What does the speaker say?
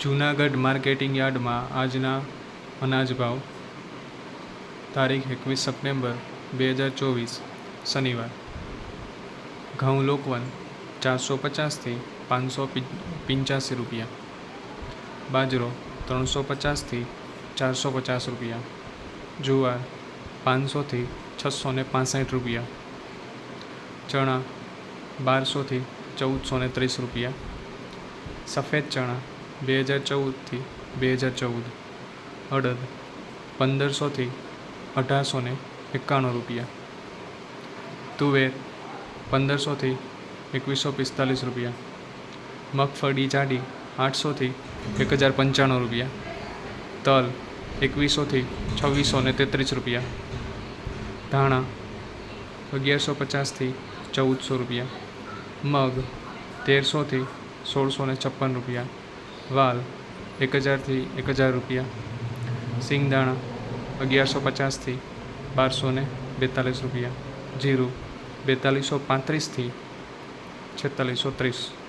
Junagadh marketing યાર્ડમાં આજના અનાજ ભાવ. તારીખ 21 સપ્ટેમ્બર 2024 શનિવાર. ઘઉં લોકવન 450થી 585 રૂપિયા. બાજરો 350થી 450 રૂપિયા. જુવાર 500થી 665 રૂપિયા. ચણા 1200થી 1430 રૂપિયા. સફેદ ચણા 2014થી 2014. અડદ 1500થી 1891 રૂપિયા. તુવેર 1500થી 2145 રૂપિયા. મગફળી જાડી 800થી 1095 રૂપિયા. તલ 2100થી 2633 રૂપિયા. ધાણા 1150થી 1400 રૂપિયા. મગ 1300થી 1656 રૂપિયા. વાલ 1000થી 1000 રૂપિયા. સિંગદાણા 1150થી 1242 રૂપિયા. જીરું 4235થી 4630.